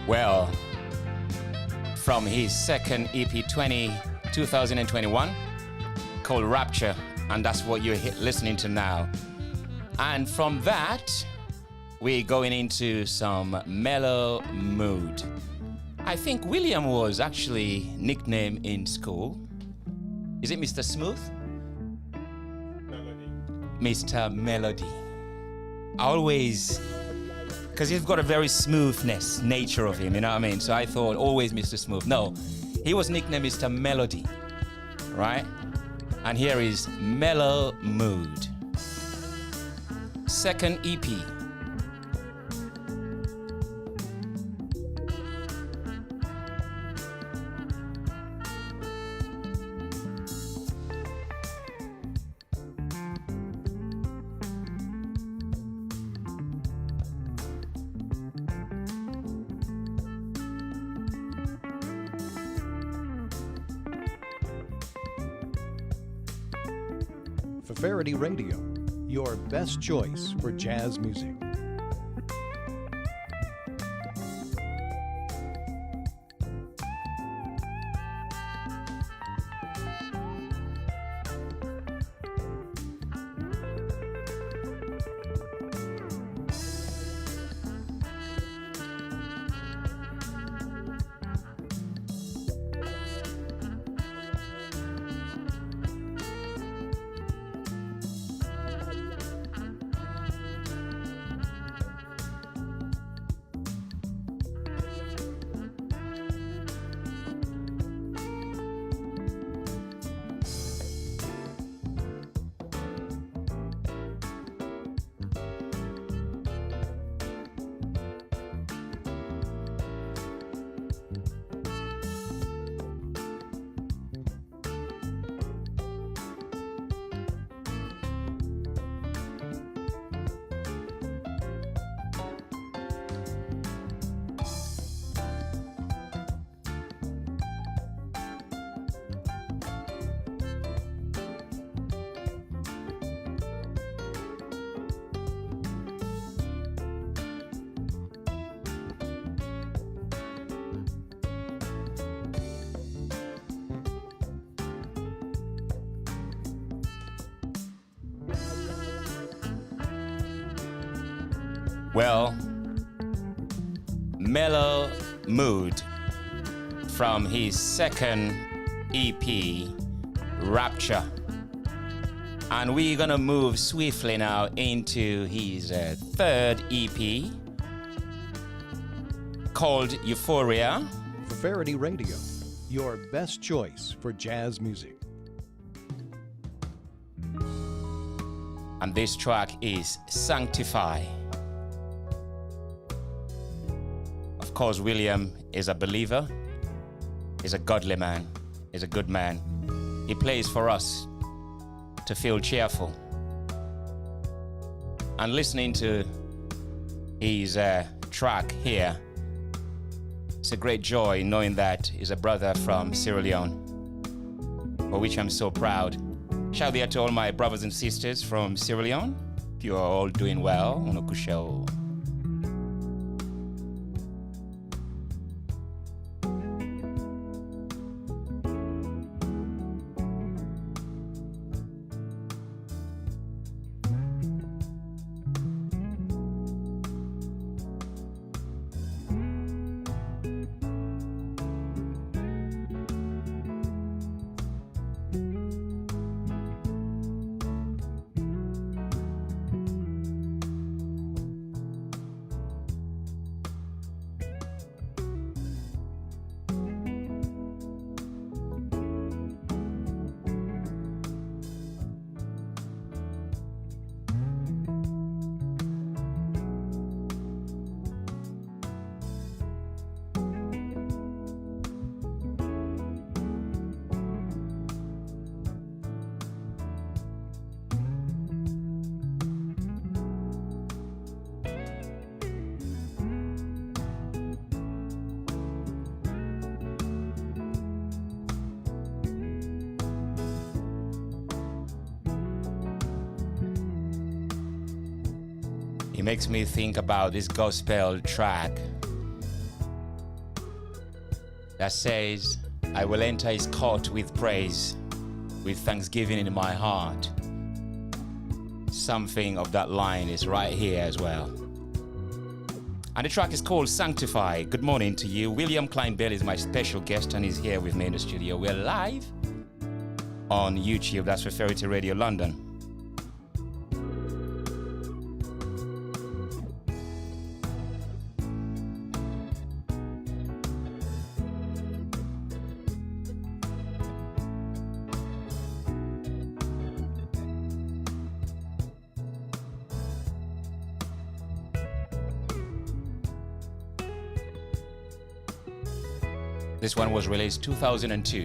Well, from his second EP 2021 called Rapture, and that's what you're listening to now. And from that, we're going into some mellow mood. I think William was actually nicknamed in school. Is it Mr. Smooth? Melody. Mr. Melody. Always, because he's got a very smoothness nature of him, you know what I mean? So I thought always Mr. Smooth. No, he was nicknamed Mr. Melody, right? And here is Mellow Mood. Second EP. Feferity Radio, your best choice for jazz music. Well, Mellow Mood from his second EP, Rapture. And we're gonna move swiftly now into his third EP called Euphoria. Feferity Radio, your best choice for jazz music. And this track is Sanctify. Of course, William is a believer, is a godly man, is a good man. He plays for us to feel cheerful. And listening to his track here, it's a great joy knowing that he's a brother from Sierra Leone, for which I'm so proud. Shout out to all my brothers and sisters from Sierra Leone. If you are all doing well, Unokusho. It makes me think about this gospel track that says, I will enter his court with praise, with thanksgiving in my heart. Something of that line is right here as well. And the track is called Sanctify. Good morning to you. William Cline Bailey is my special guest and he's here with me in the studio. We're live on YouTube. That's Feferity Radio London. This one was released 2002.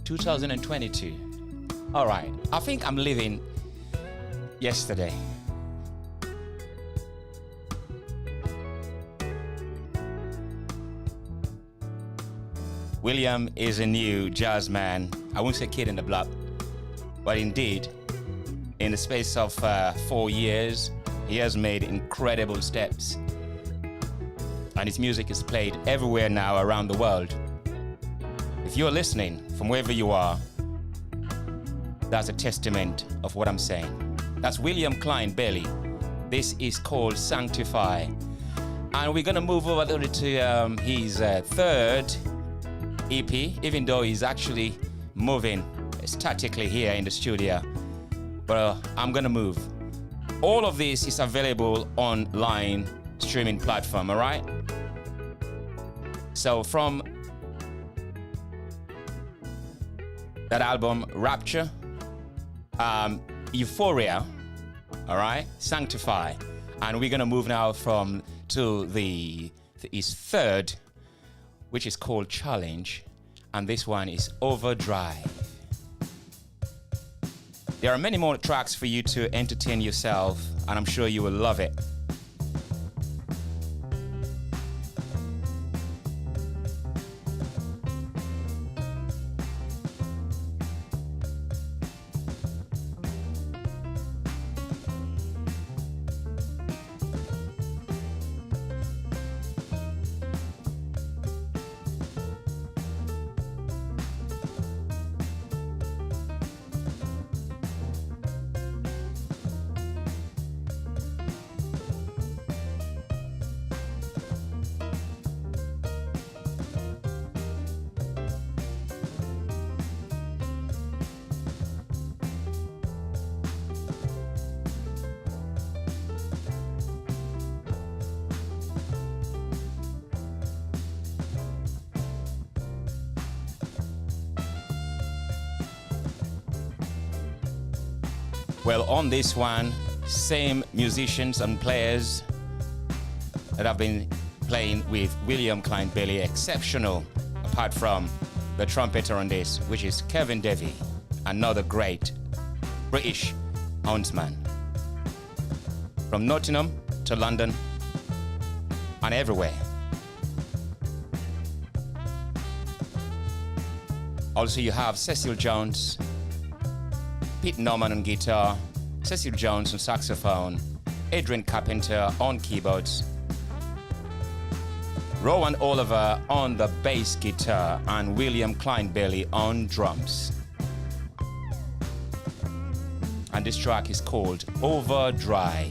2022. All right. I think I'm living yesterday. William is a new jazz man. I won't say kid in the block, but indeed, in the space of 4 years, he has made incredible steps. And his music is played everywhere now around the world. If you're listening from wherever you are, that's a testament of what I'm saying. That's William Cline Bailey. This is called Sanctify. And we're gonna move over to his third EP, even though he's actually moving statically here in the studio. But I'm gonna move. All of this is available online streaming platform, all right? So from that album, Rapture, Euphoria, all right, Sanctify. And we're gonna move now to his third, which is called Challenge. And this one is Overdrive. There are many more tracks for you to entertain yourself, and I'm sure you will love it. Well, on this one, same musicians and players that have been playing with William Cline Bailey, exceptional, apart from the trumpeter on this, which is Kevin Davey, another great British huntsman. From Nottingham to London and everywhere. Also, you have Cecil Jones, Pete Norman on guitar, Cecil Jones on saxophone, Adrian Carpenter on keyboards, Rowan Oliver on the bass guitar, and William Cline Bailey on drums. And this track is called Overdrive.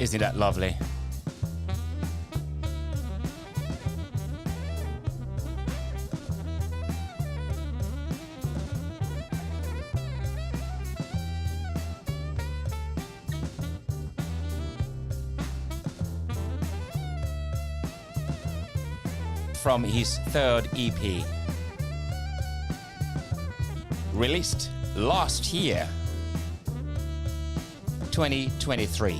Isn't that lovely? from his third EP, released last year, 2023.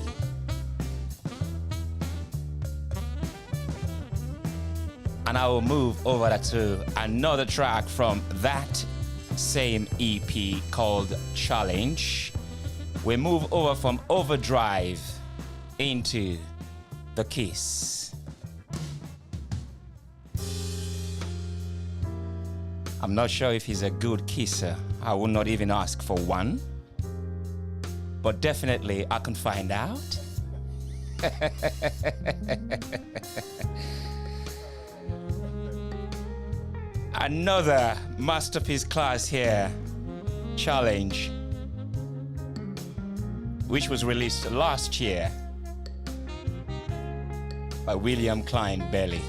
And I will move over to another track from that same EP called Challenge. We move over from Overdrive into The Kiss. I'm not sure if he's a good kisser. I will not even ask for one. But definitely I can find out. Another masterpiece class here, Challenge, which was released last year by William Cline Bailey.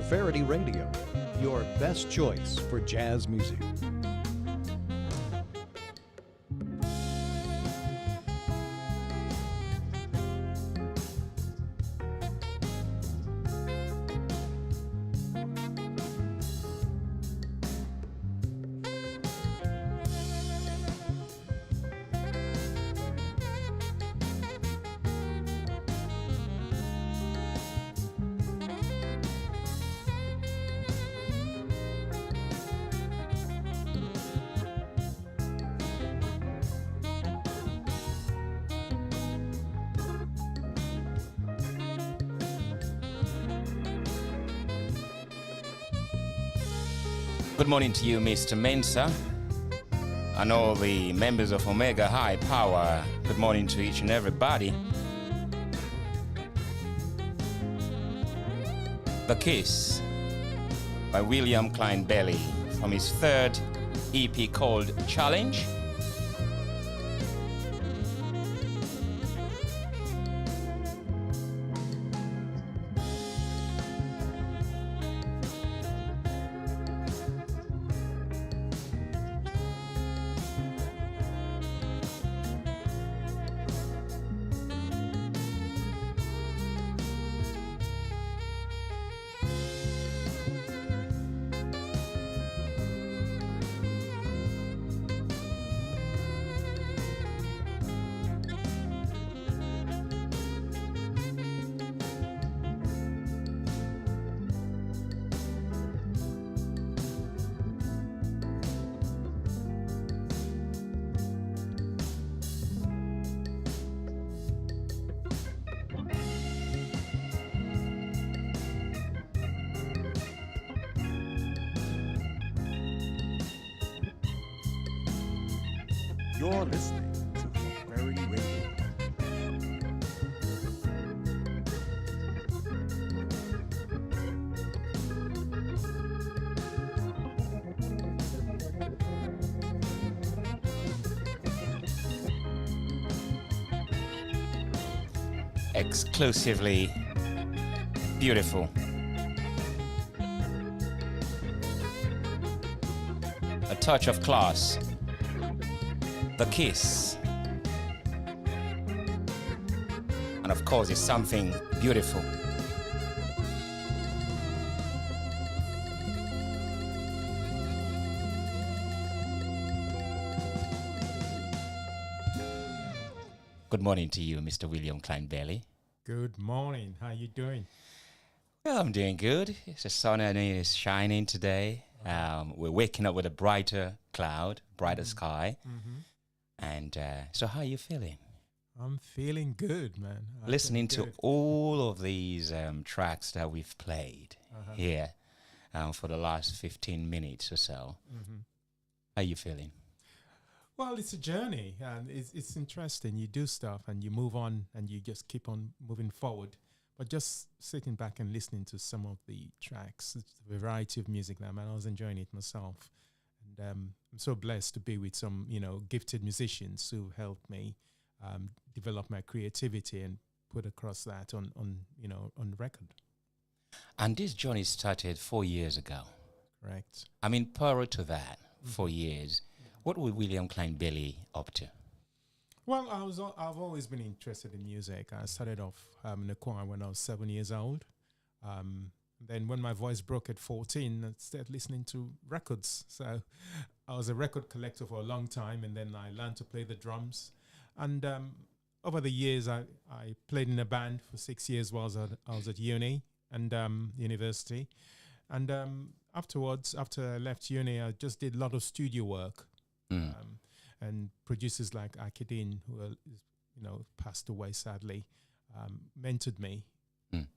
Feferity Radio, your best choice for jazz music. Good morning to you, Mr. Mensa, and all the members of Omega High Power. Good morning to each and everybody. The Kiss by William Cline Bailey from his third EP called Challenge. You're listening to Fefferity Radio. Exclusively beautiful. touch of class. The kiss. And of course, it's something beautiful. Good morning to you, Mr. William Cline Bailey. Good morning. How you doing? Well, I'm doing good. It's the sun and it is shining today. We're waking up with a brighter cloud, brighter sky. And so how are you feeling? I'm feeling good, man. Listening to all of these tracks that we've played here for the last 15 minutes or so. How are you feeling? Well, it's a journey, and it's interesting. You do stuff, and you move on, and you just keep on moving forward. But just sitting back and listening to some of the tracks, it's a variety of music now, man. I was enjoying it myself. And I'm so blessed to be with some, gifted musicians who helped me develop my creativity and put across that on record. And this journey started 4 years ago. Correct. I mean, prior to that, 4 years, what was William Cline Bailey up to? Well, I've always been interested in music. I started off in the choir when I was 7 years old. Then when my voice broke at 14, I started listening to records. So I was a record collector for a long time, and then I learned to play the drums. And over the years, I played in a band for 6 years while I was at uni and university. And afterwards, after I left uni, I just did a lot of studio work. And producers like Akidin, who passed away sadly, mentored me,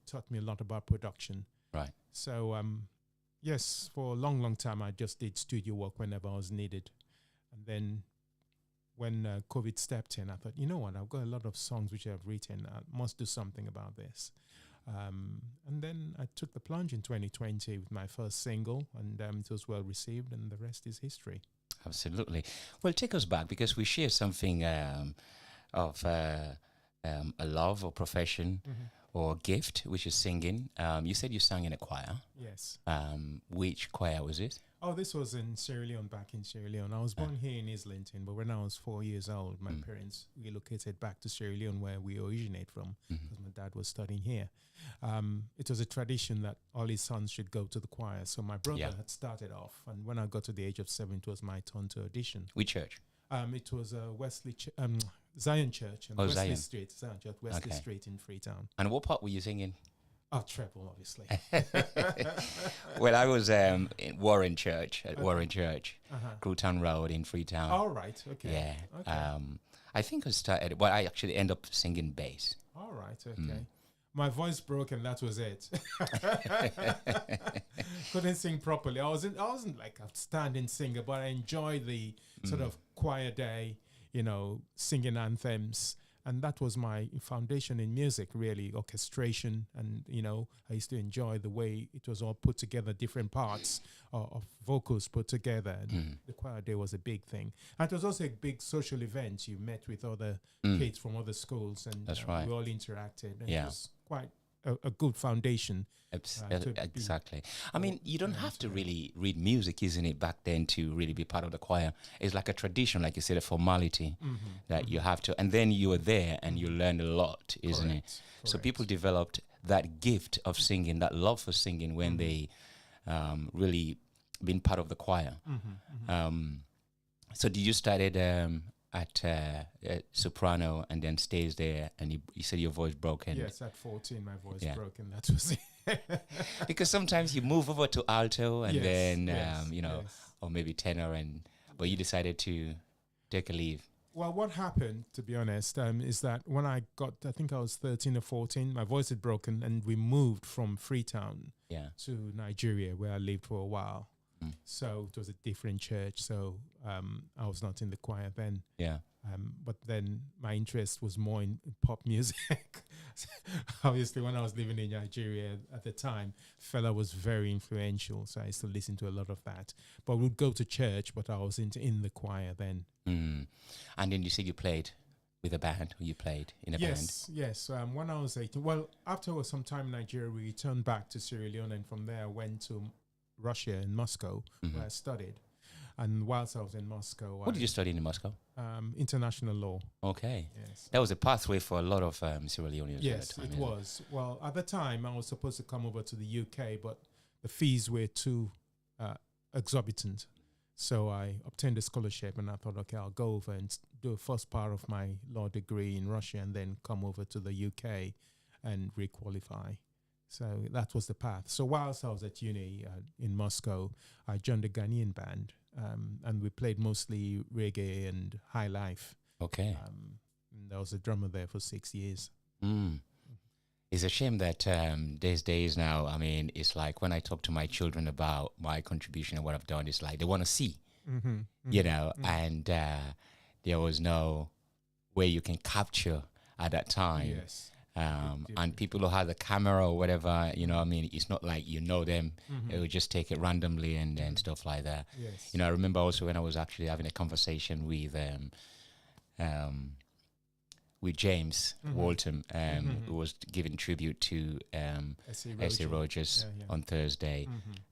taught me a lot about production. Right. So, yes, for a long, long time, I just did studio work whenever I was needed. And then when COVID stepped in, I thought, you know what, I've got a lot of songs which I've written. I must do something about this. And then I took the plunge in 2020 with my first single, and it was well received, and the rest is history. Absolutely. Well, take us back, because we share something of a love or profession or gift, which is singing. You said you sang in a choir. Yes. Which choir was it? Oh, this was in Sierra Leone, back in Sierra Leone. I was born here in Islington, but when I was 4 years old, my parents relocated back to Sierra Leone, where we originate from, because my dad was studying here. It was a tradition that all his sons should go to the choir. So my brother had started off, and when I got to the age of 7, it was my turn to audition. Which church? It was Zion Church and Wesley Zion. Street, Zion Church, Wesley Street in Freetown. And what part were you singing? Oh, treble, obviously. Well, I was in Warren Church, at Warren Church, Crewtown Road in Freetown. All right, okay. Yeah. Okay. I think I started, but I actually end up singing bass. All right, okay. My voice broke, and that was it. Couldn't sing properly. I wasn't like a outstanding singer, but I enjoyed the sort of choir day, singing anthems. And that was my foundation in music, really, orchestration. And, I used to enjoy the way it was all put together, different parts of vocals put together. And the choir day was a big thing. And it was also a big social event. You met with other kids from other schools, and That's right. we all interacted. And Yeah. it was quite a good foundation. Exactly. I mean, you don't have to really read music, isn't it, back then, to really be part of the choir. It's like a tradition, like you said, a formality that you have to. And then you were there and you learned a lot, isn't it? So people developed that gift of singing, that love for singing when they really been part of the choir. So did you started at soprano and then stays there, and you said your voice broke? Yes, at 14 my voice broke, and that was it. Because sometimes you move over to alto and then yes. or maybe tenor, but you decided to take a leave. Well, what happened, to be honest, is that when I think I was 13 or 14, my voice had broken, and we moved from Freetown to Nigeria, where I lived for a while. So it was a different church. So I was not in the choir then. Yeah. But then my interest was more in pop music. Obviously, when I was living in Nigeria at the time, Fela was very influential. So I used to listen to a lot of that. But we'd go to church, but I was in the choir then. And then you said you played with a band, or you played in a band? Yes. When I was 18, well, after some time in Nigeria, we returned back to Sierra Leone, and from there I went to Russia and Moscow, where I studied. And whilst I was in Moscow, What did you study in Moscow? International law. Okay. Yes. That was a pathway for a lot of Sierra Leoneans Yes, at the time. it isn't was. Well, at the time, I was supposed to come over to the UK, but the fees were too exorbitant. So I obtained a scholarship, and I thought, okay, I'll go over and do a first part of my law degree in Russia, and then come over to the UK and requalify. So that was the path. So whilst I was at uni in Moscow, I joined a Ghanaian band, and we played mostly reggae and high life. Okay. And I was a drummer there for 6 years. It's a shame that these days now, I mean, it's like when I talk to my children about my contribution and what I've done, it's like they want to see, you know, and there was no way you can capture at that time. Yes. And people who have the camera or whatever, you know what I mean, it's not like you know them. It would just take it randomly and stuff like that. Yes. You know, I remember also when I was actually having a conversation with James Walton, who was giving tribute to S.A. Rogers on Thursday.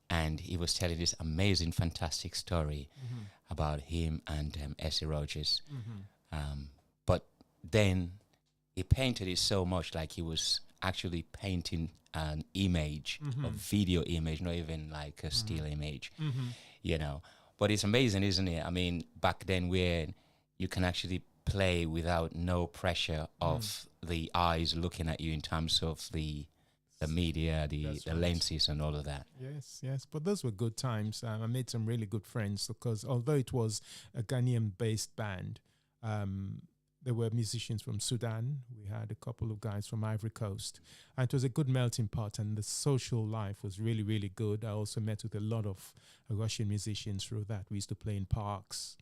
And he was telling this amazing, fantastic story about him and S.A. Rogers. But then he painted it so much like he was actually painting an image, a video image, not even like a still image, you know. But it's amazing, isn't it? I mean, back then where you can actually play without no pressure of the eyes looking at you in terms of the media, the lenses and all of that. Yes. But those were good times. I made some really good friends because although it was a Ghanaian-based band, there were musicians from Sudan. We had a couple of guys from Ivory Coast. And it was a good melting pot, and the social life was really, really good. I also met with a lot of Russian musicians through that. We used to play in parks,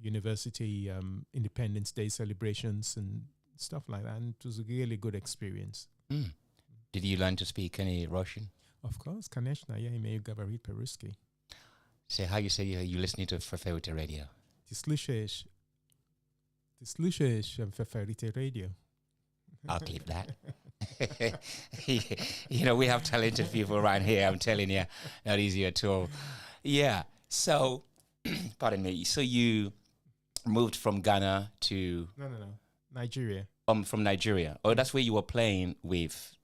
university Independence Day celebrations and stuff like that. And it was a really good experience. Did you learn to speak any Russian? Of course, Kaneshna, я имею говорить по-русски. Say how you say you're listening to Freferity Radio. Ты слушаешь Fefferity Radio. I'll clip that. You know, we have talented people around here, I'm telling you. Not easy at all. Yeah. So, pardon me. So you moved from Ghana to... No. Nigeria. From Nigeria. Oh, that's where you were playing with...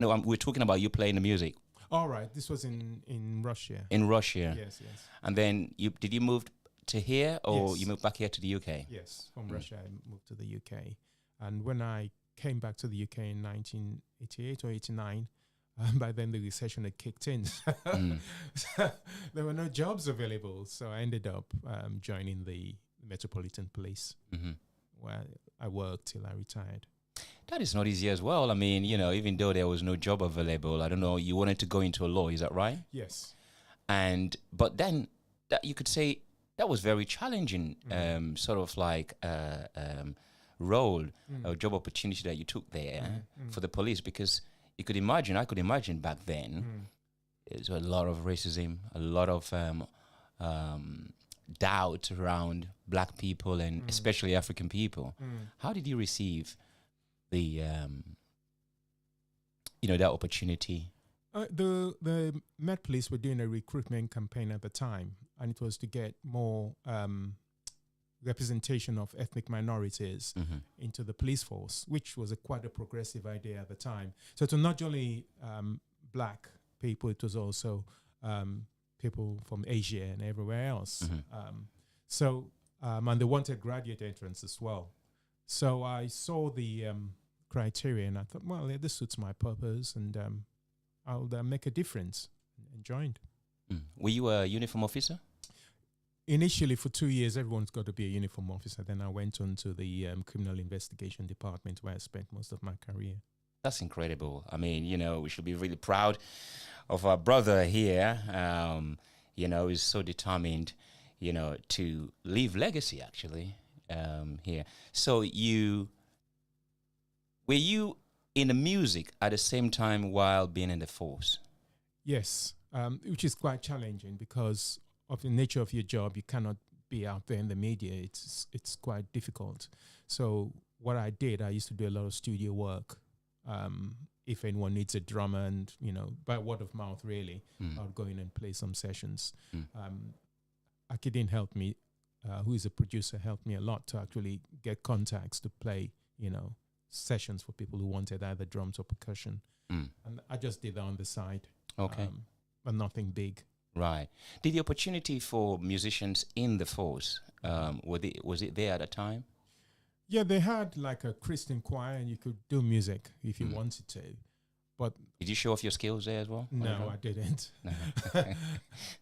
No, we're talking about you playing the music. All right. This was in Russia. In Russia. Yes. And then did you move to here or Yes. you moved back here to the UK? Yes, from Russia I moved to the UK. And when I came back to the UK in 1988 or 89, by then the recession had kicked in. So there were no jobs available. So I ended up joining the Metropolitan Police, where I worked till I retired. That is not easy as well. I mean, you know, even though there was no job available, I don't know, you wanted to go into law, is that right? Yes. But then that you could say that was very challenging, sort of like role or job opportunity that you took there for the police, because I could imagine back then, there's a lot of racism, a lot of doubt around black people and especially African people. How did you receive the, that opportunity? The Met Police were doing a recruitment campaign at the time, and it was to get more representation of ethnic minorities into the police force, which was quite a progressive idea at the time. So it was not only black people, it was also people from Asia and everywhere else. And they wanted graduate entrance as well. So I saw the criteria and I thought, well, this suits my purpose, and I'll make a difference, and joined. Were you a uniform officer? Initially, for 2 years, everyone's got to be a uniform officer. Then I went on to the criminal investigation department, where I spent most of my career. That's incredible. I mean, we should be really proud of our brother here. He's so determined, to leave legacy, actually, here. So were you in the music at the same time while being in the force? Yes, which is quite challenging because of the nature of your job. You cannot be out there in the media. It's quite difficult. So what I did, I used to do a lot of studio work. If anyone needs a drummer, and by word of mouth, really, I would go in and play some sessions. Akidin helped me, who is a producer, helped me a lot to actually get contacts to play, sessions for people who wanted either drums or percussion. And I just did that on the side. Okay. But nothing big. Right. Did the opportunity for musicians in the force, was it there at the time? Yeah, they had like a Christian choir and you could do music if you wanted to. But did you show off your skills there as well? no, I didn't. No.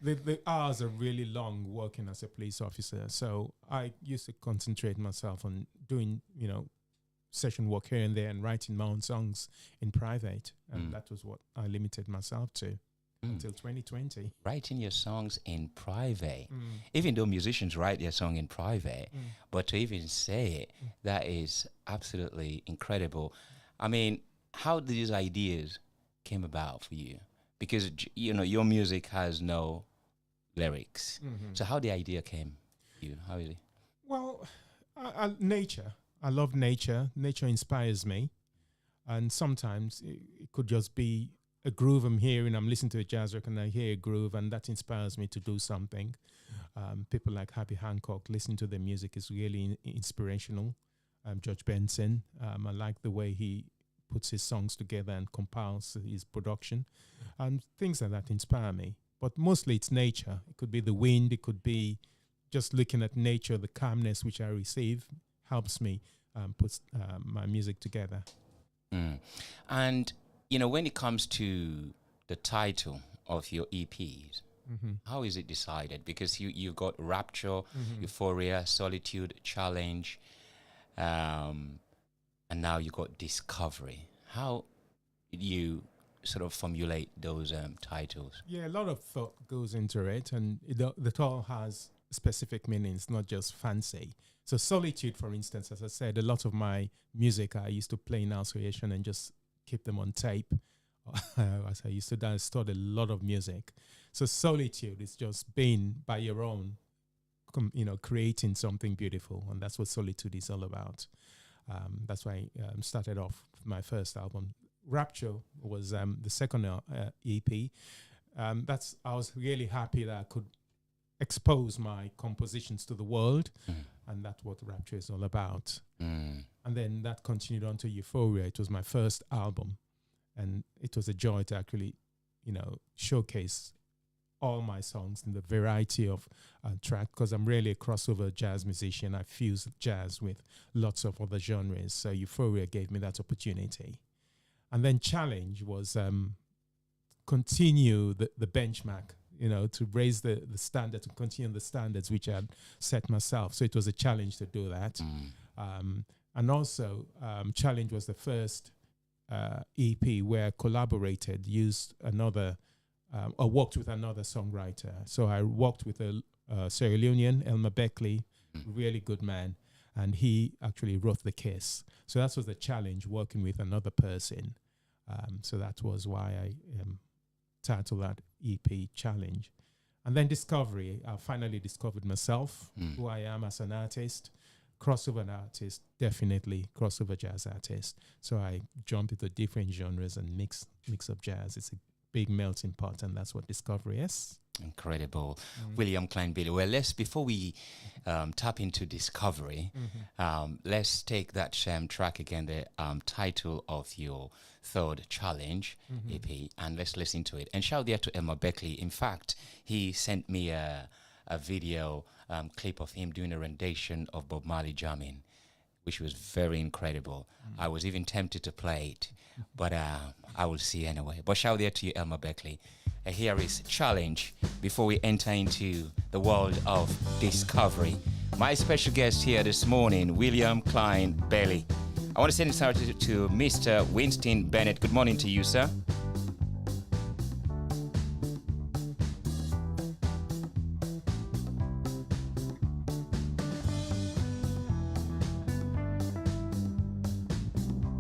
The hours are really long working as a police officer. So I used to concentrate myself on doing, session work here and there and writing my own songs in private. And that was what I limited myself to until 2020. Writing your songs in private. Even though musicians write their song in private, but to even say it, that is absolutely incredible. I mean, how did these ideas came about for you? Because, your music has no lyrics. So how the idea came to you? How is it? Well, nature. I love nature. Nature inspires me. And sometimes it could just be a groove I'm hearing. I'm listening to a jazz record and I hear a groove and that inspires me to do something. People like Herbie Hancock, listening to their music is really inspirational. George Benson, I like the way he puts his songs together and compiles his production. And things like that inspire me. But mostly it's nature. It could be the wind. It could be just looking at nature. The calmness which I receive helps me put my music together. And, when it comes to the title of your EPs, how is it decided? Because you've got Rapture, Euphoria, Solitude, Challenge, and now you got Discovery. How did you sort of formulate those titles? Yeah, a lot of thought goes into it, and it all has specific meanings, not just fancy. So Solitude, for instance, as I said, a lot of my music I used to play in isolation and just keep them on tape. As I used to do, I stored a lot of music. So Solitude is just being by your own, creating something beautiful, and that's what Solitude is all about. That's why I started off my first album. Rapture was the second EP. I was really happy that I could expose my compositions to the world, and that's what Rapture is all about. And then that continued on to Euphoria. It was my first album, and it was a joy to actually, showcase all my songs in the variety of track, because I'm really a crossover jazz musician. I fuse jazz with lots of other genres. So Euphoria gave me that opportunity. And then Challenge was continue the benchmark, to raise the standard, to continue the standards which I had set myself. So it was a challenge to do that. And also, Challenge was the first EP where I collaborated, used another, or worked with another songwriter. So I worked with a Sierra Leonean, Elmer Beckley, really good man, and he actually wrote The Kiss. So that was the challenge, working with another person. So that was why I titled that EP Challenge. And then Discovery, I finally discovered myself, who I am as an artist, crossover artist, definitely crossover jazz artist. So I jump into different genres and mix up jazz. It's a big melting pot, and that's what Discovery is. Incredible. William Cline Bailey. Well, before we tap into Discovery, let's take that track again, the title of your third Challenge EP, and let's listen to it. And shout there to Elmer Beckley. In fact, he sent me a video clip of him doing a rendition of Bob Marley jamming, which was very incredible. I was even tempted to play it, but I will see anyway. But shout there to you, Elmer Beckley. Here is Challenge before we enter into the world of Discovery. My special guest here this morning, William Cline Bailey. I want to send it out to Mr. Winston Bennett. Good morning to you, sir.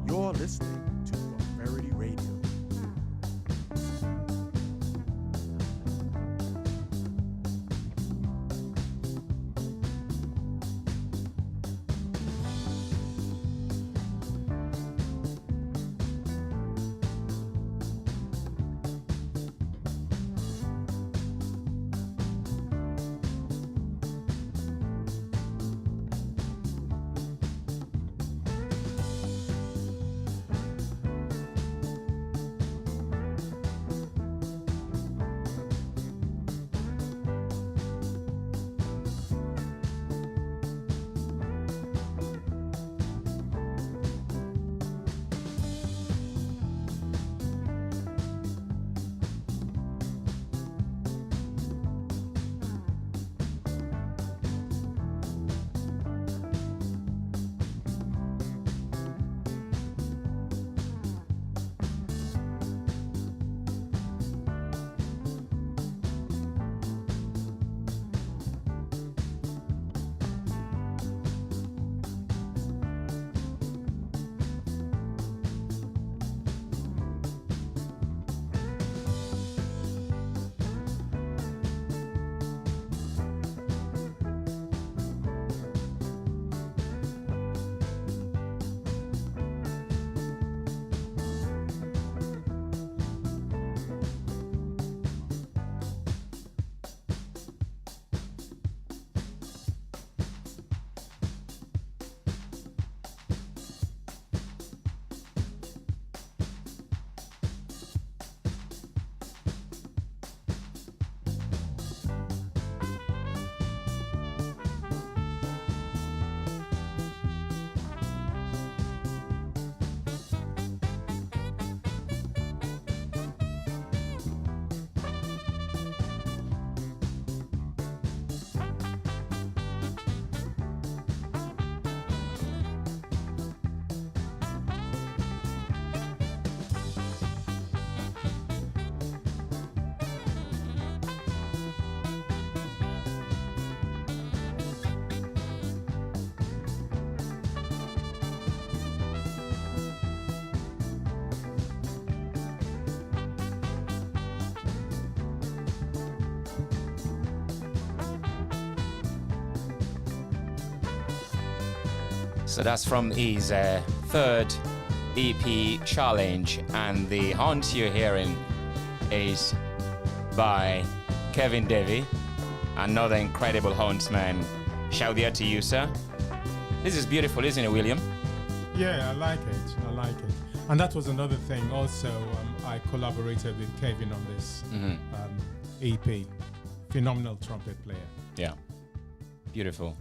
You're listening to Fefferity Radio. So that's from his third EP challenge, and the hunt you're hearing is by Kevin Davey, another incredible huntsman. Shout out to you, sir. This is beautiful, isn't it, William? Yeah, I like it. I like it. And that was another thing. Also, I collaborated with Kevin on this EP. Phenomenal trumpet player. Yeah, beautiful.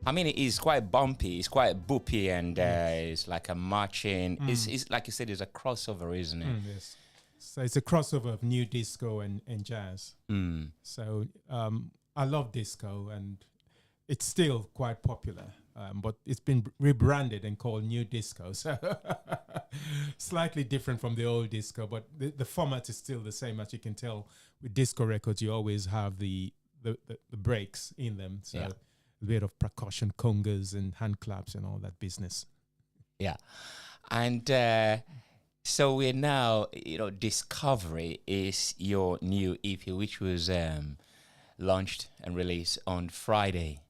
I mean, it's quite bumpy, it's quite boopy, and it's like a marching. It's like you said, it's a crossover, isn't it? Yes. So it's a crossover of new disco and jazz. So I love disco, and it's still quite popular. But it's been rebranded and called new disco. So slightly different from the old disco, but the format is still the same. As you can tell, with disco records, you always have the breaks in them. So a bit of percussion, congas and hand claps and all that business. Yeah. And so we're now, Discovery is your new EP, which was launched and released on Friday.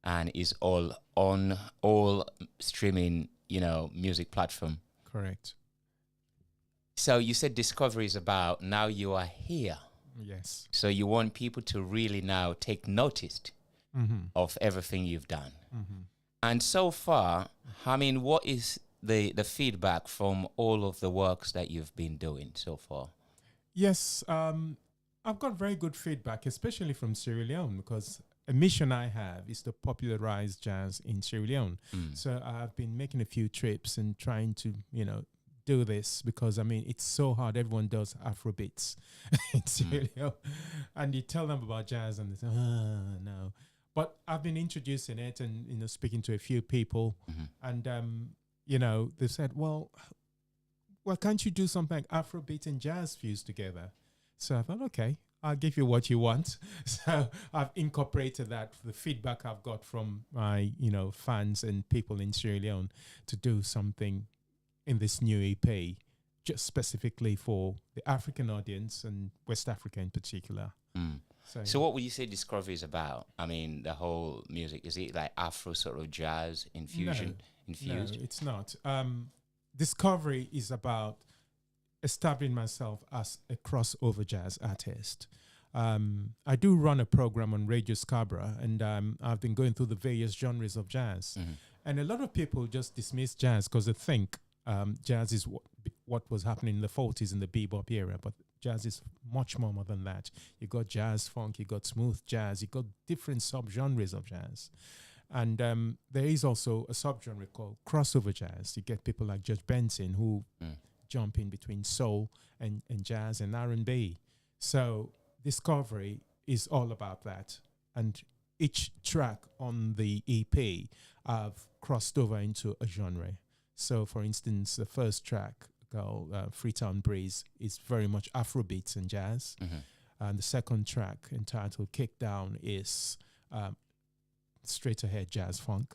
And is all on all streaming, music platform. Correct. So you said Discovery is about now you are here. Yes. So you want people to really now take notice of everything you've done. And so far, I mean, what is the feedback from all of the works that you've been doing so far? Yes, I've got very good feedback, especially from Sierra Leone, because a mission I have is to popularize jazz in Sierra Leone. So I've been making a few trips and trying to, do this, because I mean, it's so hard. Everyone does Afrobeats in Sierra Leone, and you tell them about jazz and they say, no. But I've been introducing it and, speaking to a few people, and, they said, well, can't you do something like Afrobeat and jazz fused together? So I thought, okay, I'll give you what you want. So I've incorporated that, the feedback I've got from my, fans and people in Sierra Leone, to do something in this new EP, just specifically for the African audience and West Africa in particular. So what would you say Discovery is about? I mean, the whole music, is it like Afro sort of jazz infused? No, it's not. Discovery is about establishing myself as a crossover jazz artist. I do run a program on Radio Scarborough, and I've been going through the various genres of jazz. And a lot of people just dismiss jazz because they think jazz is what was happening in the 40s in the bebop era, but jazz is much more than that. You got jazz funk, you got smooth jazz, you got different subgenres of jazz. And there is also a subgenre called crossover jazz. You get people like Judge Benson who jump in between soul and jazz and R&B. So Discovery is all about that. And each track on the EP I've crossed over into a genre. So for instance, the first track called Freetown Breeze is very much Afrobeats and jazz. And the second track, entitled Kick Down, is straight ahead jazz funk.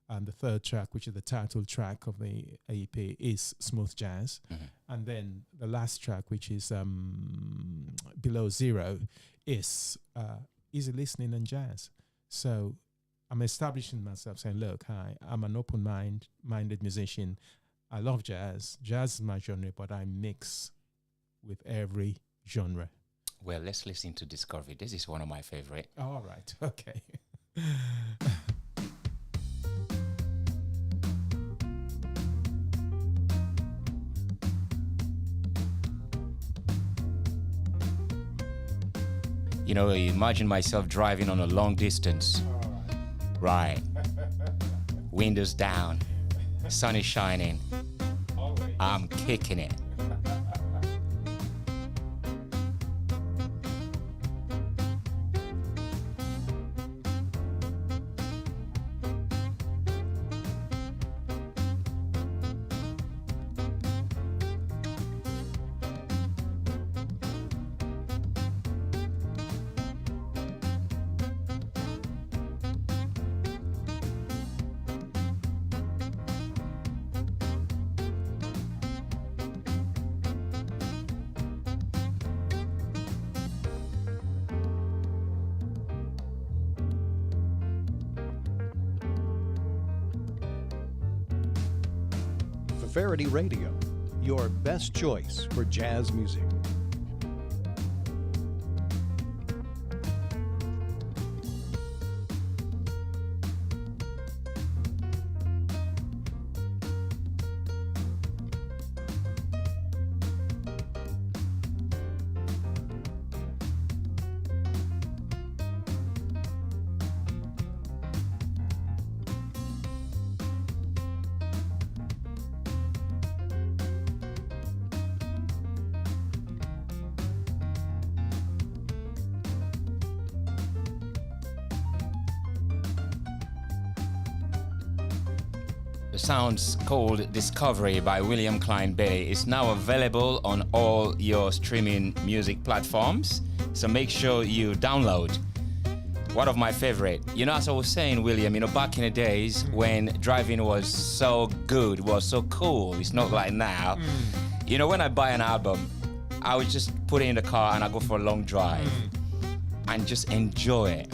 And the third track, which is the title track of the EP, is smooth jazz. And then the last track, which is Below Zero, is easy listening and jazz. So I'm establishing myself, saying, look, hi, I'm an open-minded musician. I love jazz. Jazz is my genre, but I mix with every genre. Well, let's listen to Discovery. This is one of my favorite. All right. Okay. Imagine myself driving on a long distance. Right. Windows down. Sun is shining. I'm kicking it. Feferity Radio, your best choice for jazz music. The sounds called Discovery by William Cline Bailey is now available on all your streaming music platforms, so make sure you download. One of my favorite. You know, as I was saying, William, you know, back in the days when driving was so good, was so cool, it's not like now. You know, when I buy an album, I would just put it in the car and I go for a long drive and just enjoy it.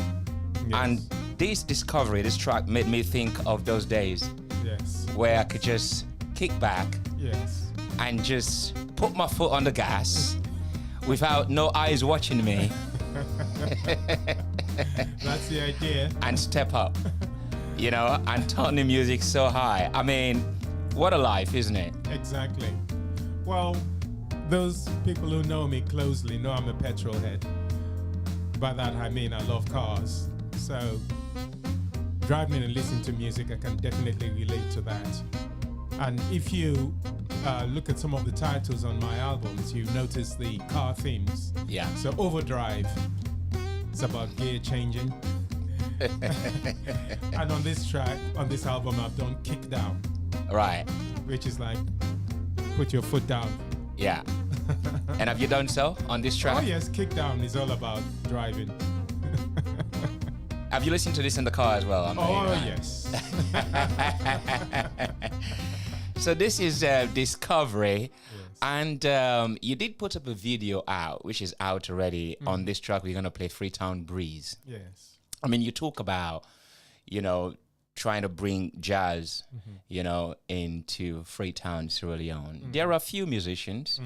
Yes. And this Discovery, this track made me think of those days. Yes. Where I could just kick back Yes. and just put my foot on the gas without no eyes watching me That's the idea. and step up, you know, and turn the music so high. I mean, what a life, isn't it? Exactly. Well, those people who know me closely know I'm a petrol head. By that I mean I love cars. So driving and listening to music, I can definitely relate to that. And if you look at some of the titles on my albums, you notice the car themes. Yeah. So Overdrive, it's about gear changing. And on this track, on this album, I've done Kick Down, Right. which is like put your foot down. Yeah. And have you done so on this track? Oh yes, Kick Down is all about driving. Have you listened to this in the car as well? Yes. So this is Discovery. And you did put up a video out, which is out already. On this track, we're going to play Freetown Breeze. Yes. I mean, you talk about, you know, trying to bring jazz, you know, into Freetown, Sierra Leone. There are a few musicians,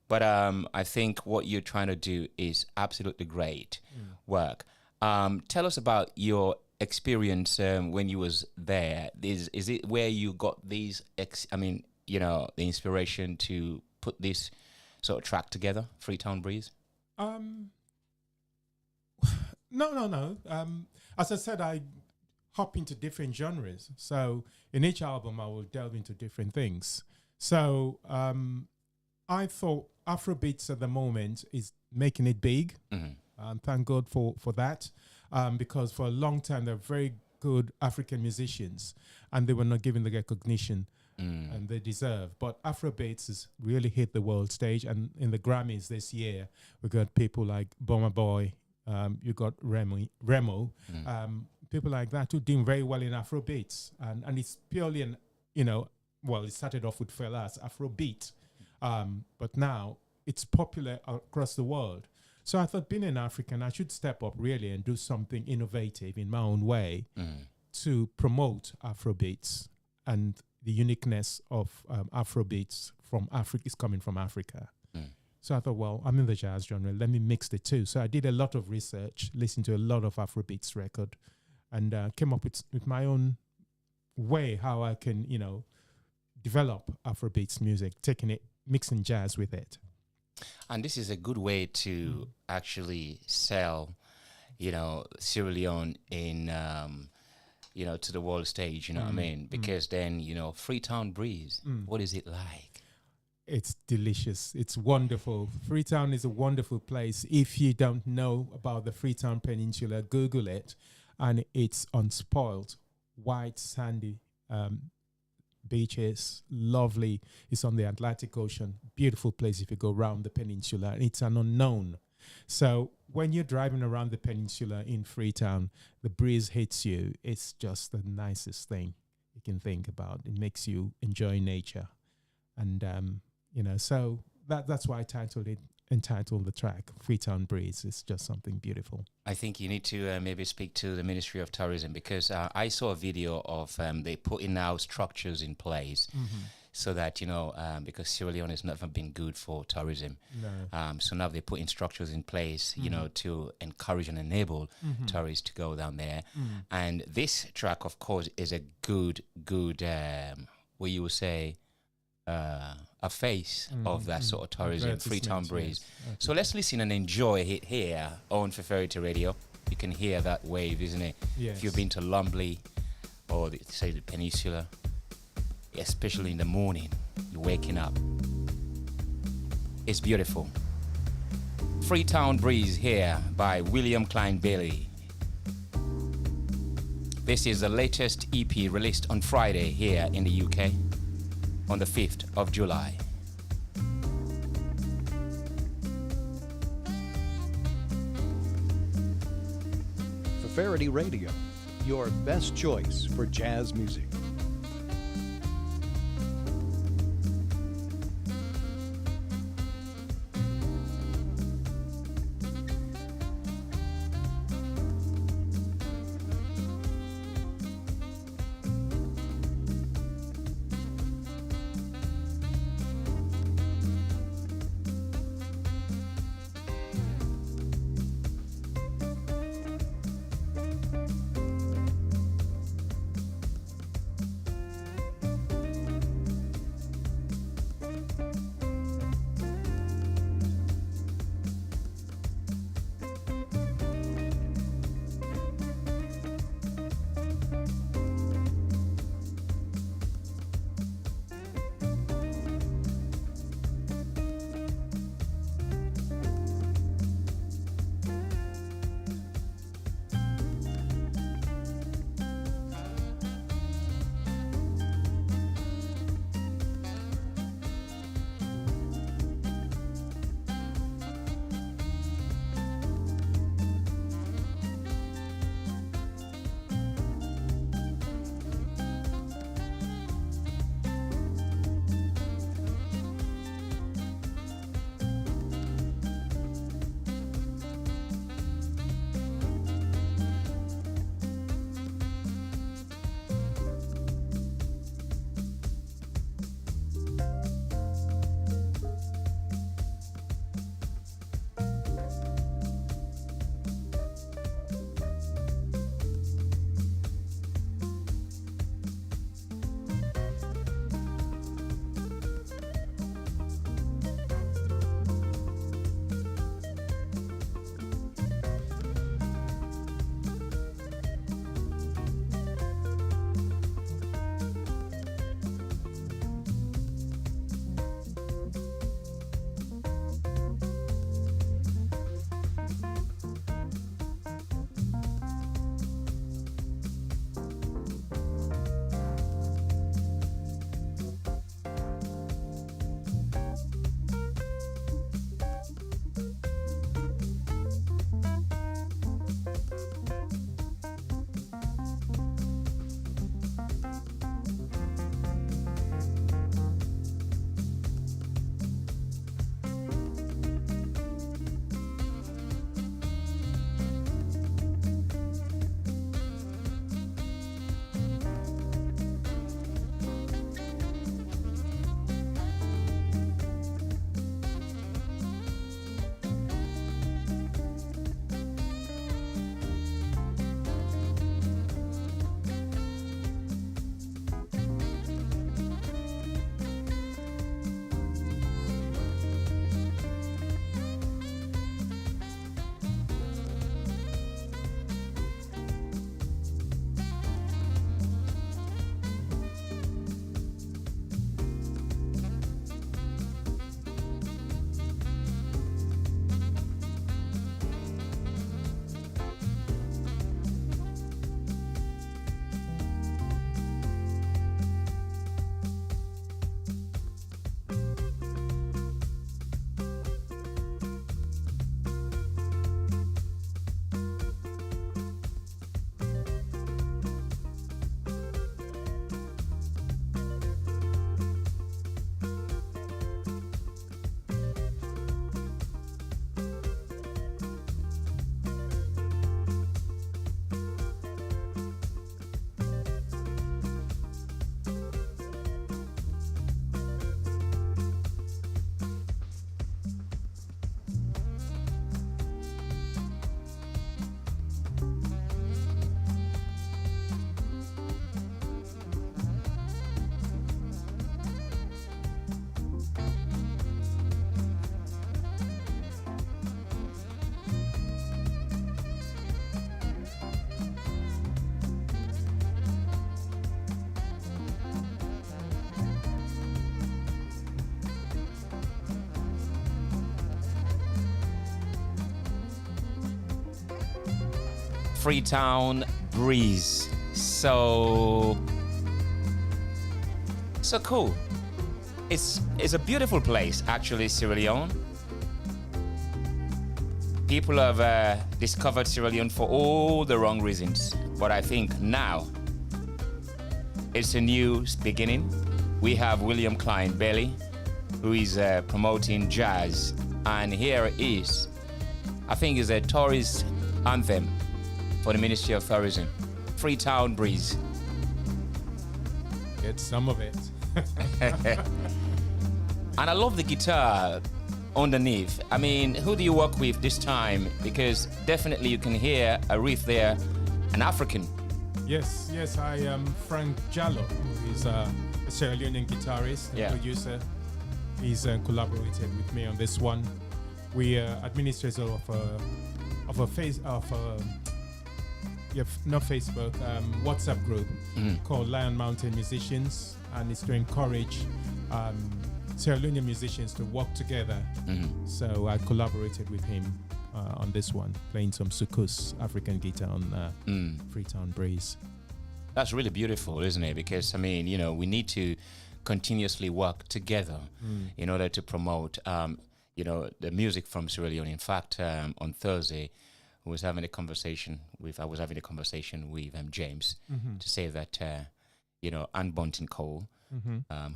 but I think what you're trying to do is absolutely great work. Tell us about your experience when you was there. Is it where you got these, you know, the inspiration to put this sort of track together, Freetown Breeze? No. As I said, I hop into different genres. So in each album, I will delve into different things. So I thought Afrobeats at the moment is making it big. Thank God for that. Because for a long time, they're very good African musicians and they were not given the recognition and they deserve. But Afrobeats has really hit the world stage. And in the Grammys this year, we got people like Burna Boy, you got Remo, people like that who doing very well in Afrobeats. And it's purely an, you know, well, it started off with Fela's Afrobeat, but now it's popular across the world. So I thought, being an African, I should step up really and do something innovative in my own way to promote Afrobeats and the uniqueness of Afrobeats from Africa is coming from Africa. So I thought, well, I'm in the jazz genre. Let me mix the two. So I did a lot of research, listened to a lot of Afrobeats record, and came up with my own way how I can, you know, develop Afrobeats music, taking it, mixing jazz with it. And this is a good way to actually sell, you know, Sierra Leone in, you know, to the world stage, you know what I mean? Because then, you know, Freetown Breeze, what is it like? It's delicious. It's wonderful. Freetown is a wonderful place. If you don't know about the Freetown Peninsula, Google it. And it's unspoiled, white, sandy beaches, lovely. It's on the Atlantic Ocean. Beautiful place if you go around the peninsula. It's an unknown. So when you're driving around the peninsula in Freetown, the breeze hits you. It's just the nicest thing you can think about. It makes you enjoy nature. And, you know, so that's why I entitled the track Freetown Breeze. It's just something beautiful. I think you need to maybe speak to the Ministry of Tourism because I saw a video of they putting now structures in place so that, because Sierra Leone has never been good for tourism. No. So now they're putting structures in place, to encourage and enable tourists to go down there. And this track, of course, is a good, what you would say, a face of that sort of tourism, Freetown Breeze. Yes. Okay. So let's listen and enjoy it here on Feferity Radio. You can hear that wave, isn't it? Yes. If you've been to Lumley or say the Peninsula, especially in the morning, you're waking up. It's beautiful. Freetown Breeze here by William Cline Bailey. This is the latest EP released on Friday here in the UK on the 5th of July. Feferity Radio, your best choice for jazz music. Freetown Breeze. So cool. It's a beautiful place, actually, Sierra Leone. People have discovered Sierra Leone for all the wrong reasons. But I think now it's a new beginning. We have William Cline Bailey, who is promoting jazz. And here is, I think it's a tourist anthem for the Ministry of Tourism. Freetown Breeze. Get some of it. And I love the guitar underneath. I mean, who do you work with this time? Because definitely you can hear a riff there, an African. Yes, I am Frank Jallo. He's a Sierra Leonean guitarist and producer. He's collaborated with me on this one. We are administrators of WhatsApp group called Lion Mountain Musicians, and it's to encourage Sierra Leonean musicians to work together. So I collaborated with him on this one, playing some soukous African guitar on Freetown Breeze. That's really beautiful, isn't it? Because, I mean, you know, we need to continuously work together in order to promote, you know, the music from Sierra Leone. In fact, on Thursday, I was having a conversation with James to say that, you know, Ann Bunton Cole,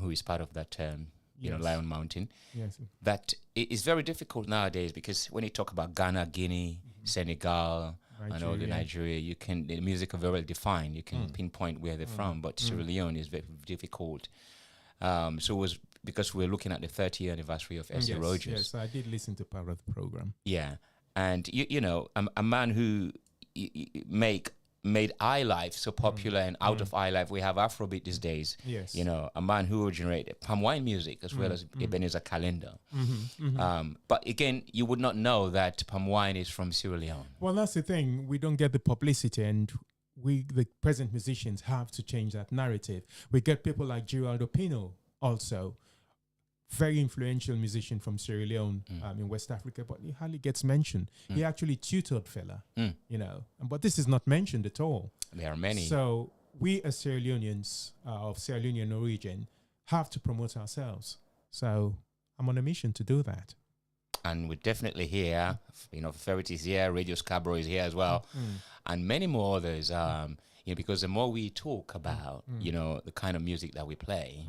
who is part of that, you know, Lion Mountain, that it is very difficult nowadays, because when you talk about Ghana, Guinea, Senegal, and all the Nigeria, the music are very defined. You can pinpoint where they're from, but Sierra Leone is very difficult. So it was because we're looking at the 30th anniversary of Essie Rogers. Yes, I did listen to part of the program. Yeah, and you know, a man who made iLife so popular, and out of iLife we have Afrobeat these days. Yes, you know, a man who generated palm wine music as well as Ebenezer Calendar. But again, you would not know that palm wine is from Sierra Leone. Well, that's the thing. We don't get the publicity, and the present musicians, have to change that narrative. We get people like Geraldo Pino, also very influential musician from Sierra Leone in West Africa, but he hardly gets mentioned. He actually tutored Fela, you know, but this is not mentioned at all. There are many. So we as Sierra Leoneans of Sierra Leonean origin have to promote ourselves. So I'm on a mission to do that. And we're definitely here, you know, Fefferity is here, Radio Scarborough is here as well, and many more others, you know, because the more we talk about, you know, the kind of music that we play,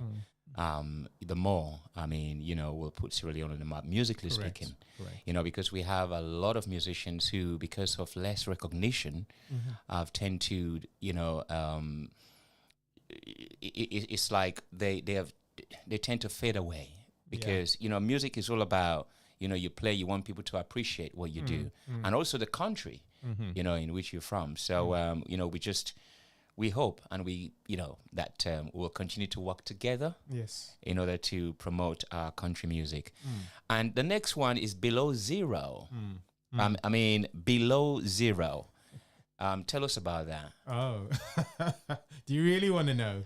the more, I mean, you know, we'll put Sierra Leone on the map, musically speaking. You know, because we have a lot of musicians who, because of less recognition, tend to, you know, it's like they tend to fade away, because, you know, music is all about, you know, you play, you want people to appreciate what you do, and also the country, you know, in which you're from. So, you know, we hope, and you know, that we'll continue to work together in order to promote our country music. And the next one is Below Zero. I mean, Below Zero. Tell us about that. Oh, do you really want to know?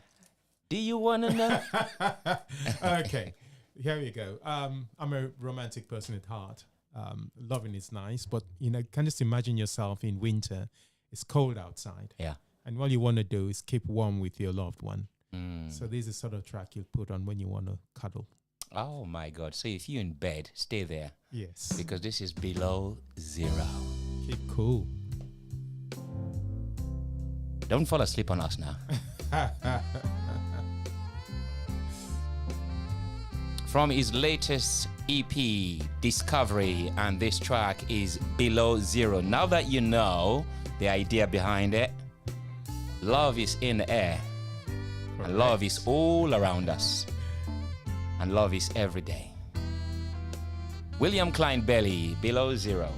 Do you want to know? Okay, here we go. I'm a romantic person at heart. Loving is nice, but, you know, can just imagine yourself in winter. It's cold outside. Yeah. And all you want to do is keep warm with your loved one. So this is the sort of track you'll put on when you want to cuddle. Oh, my God. So if you're in bed, stay there. Yes. Because this is Below Zero. Keep cool. Don't fall asleep on us now. From his latest EP, Discovery, and this track is Below Zero. Now that you know the idea behind it, love is in the air. Correct. And love is all around us. And love is every day. William Cline Bailey, Below Zero.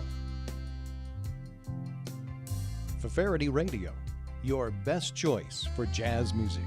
Feferity Radio, your best choice for jazz music.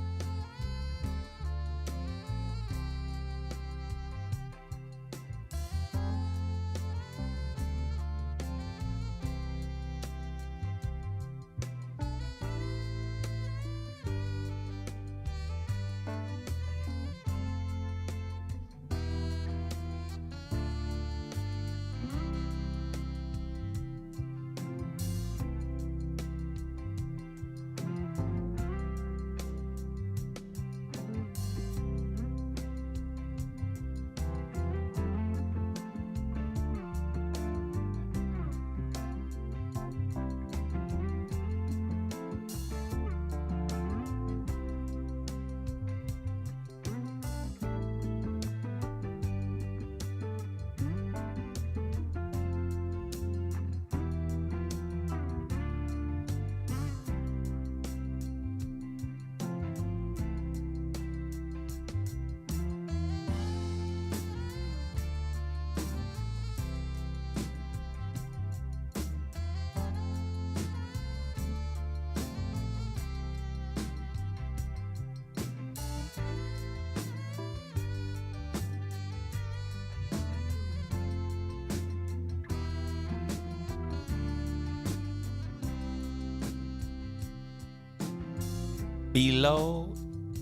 Below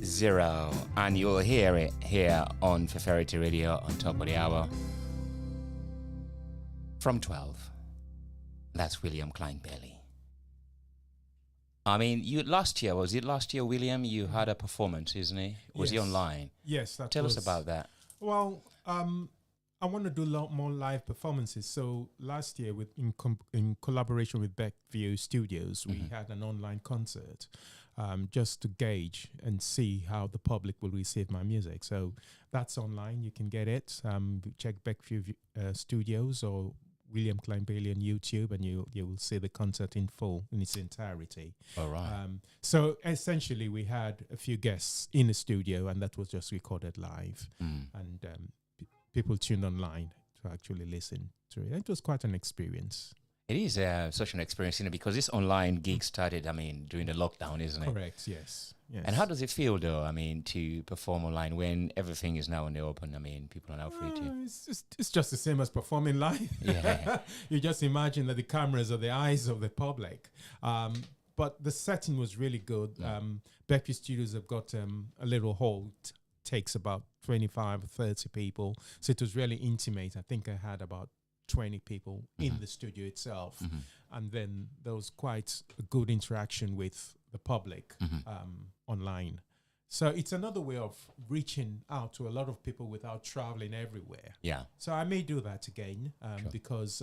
Zero, and you'll hear it here on Feferity Radio on top of the hour from 12. That's William Cline Bailey. I mean, was it last year, William? You had a performance, isn't it? Was he Yes. online? Yes, Tell us about that. Well, I want to do a lot more live performances. So last year, in collaboration with Beckview Studios, we had an online concert just to gauge and see how the public will receive my music. So that's online. You can get it. Check Beckview Studios or William Cline Bailey on YouTube, and you will see the concert in full in its entirety. All right. So essentially, we had a few guests in the studio, and that was just recorded live, and people tuned online to actually listen to it. It was quite an experience. It is such an experience, because this online gig started, during the lockdown, isn't it? Correct, yes. And how does it feel, though, to perform online when everything is now in the open? People are now free to... It's just the same as performing live. Yeah. You just imagine that the cameras are the eyes of the public. But the setting was really good. Beckview Studios have got a little hall, takes about 25 or 30 people. So it was really intimate. I think I had about 20 people in the studio itself. And then there was quite a good interaction with the public online. So it's another way of reaching out to a lot of people without traveling everywhere. Yeah. So I may do that again because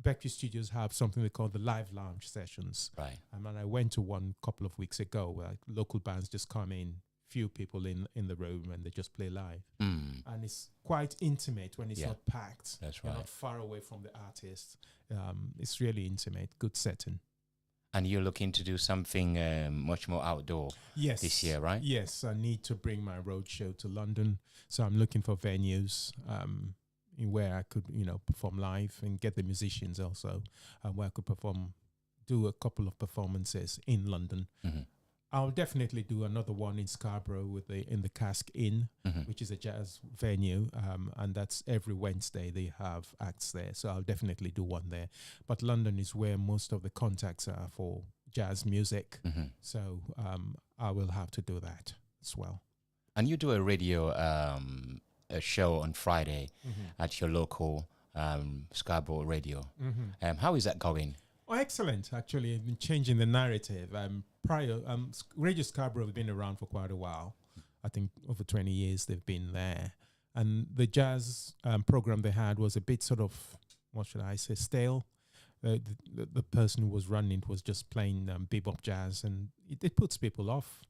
Beckview Studios have something they call the live lounge sessions. Right. And I went to one a couple of weeks ago where local bands just come in, few people in the room, and they just play live. And it's quite intimate when it's not packed. That's You're right. not far away from the artist. It's really intimate, good setting. And you're looking to do something much more outdoor this year, right? Yes, I need to bring my road show to London. So I'm looking for venues in where I could, perform live and get the musicians also, where I could do a couple of performances in London. I'll definitely do another one in Scarborough in the Cask Inn, which is a jazz venue, and that's every Wednesday they have acts there. So I'll definitely do one there. But London is where most of the contacts are for jazz music, so I will have to do that as well. And you do a radio a show on Friday at your local Scarborough radio. How is that going? Oh, excellent. Actually, I've been changing the narrative. Radio Scarborough have been around for quite a while. I think over 20 years they've been there. And the jazz program they had was a bit sort of, what should I say, stale. The person who was running it was just playing bebop jazz, and it puts people off.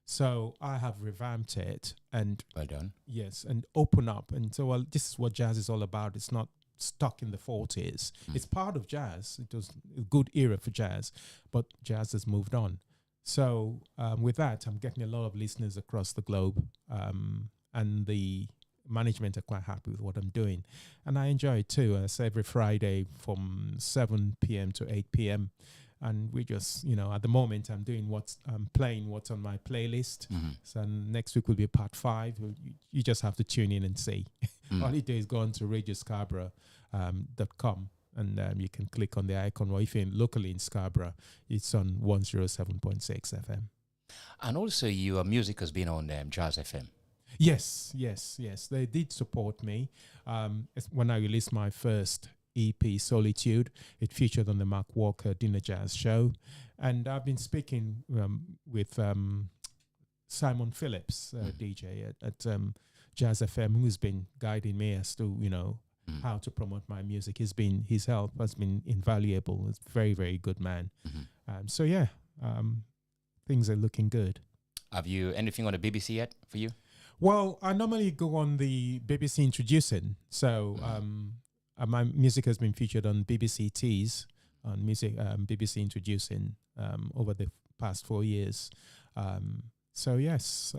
So I have revamped it and... Well done. Yes, and open up. And so, this is what jazz is all about. It's not stuck in the 40s. It's part of jazz. It was a good era for jazz, but jazz has moved on. So with that, I'm getting a lot of listeners across the globe, and the management are quite happy with what I'm doing, and I enjoy it too. So every Friday from 7 p.m. to 8 p.m. And we just, at the moment I'm playing what's on my playlist. So next week will be part 5. You just have to tune in and see. All you do is go on to radioscarborough.com, and you can click on the icon. Or if you're locally in Scarborough, it's on 107.6 FM. And also your music has been on Jazz FM. Yes. They did support me. When I released my first EP, Solitude, it featured on the Mark Walker Dinner Jazz Show. And I've been speaking with Simon Phillips, DJ at Jazz FM, who's been guiding me as to, how to promote my music. His help has been invaluable. He's a very, very good man. Things are looking good. Have you anything on the BBC yet for you? Well, I normally go on the BBC Introducing. So my music has been featured on BBC Tees, on BBC Introducing over the past 4 years. So yes,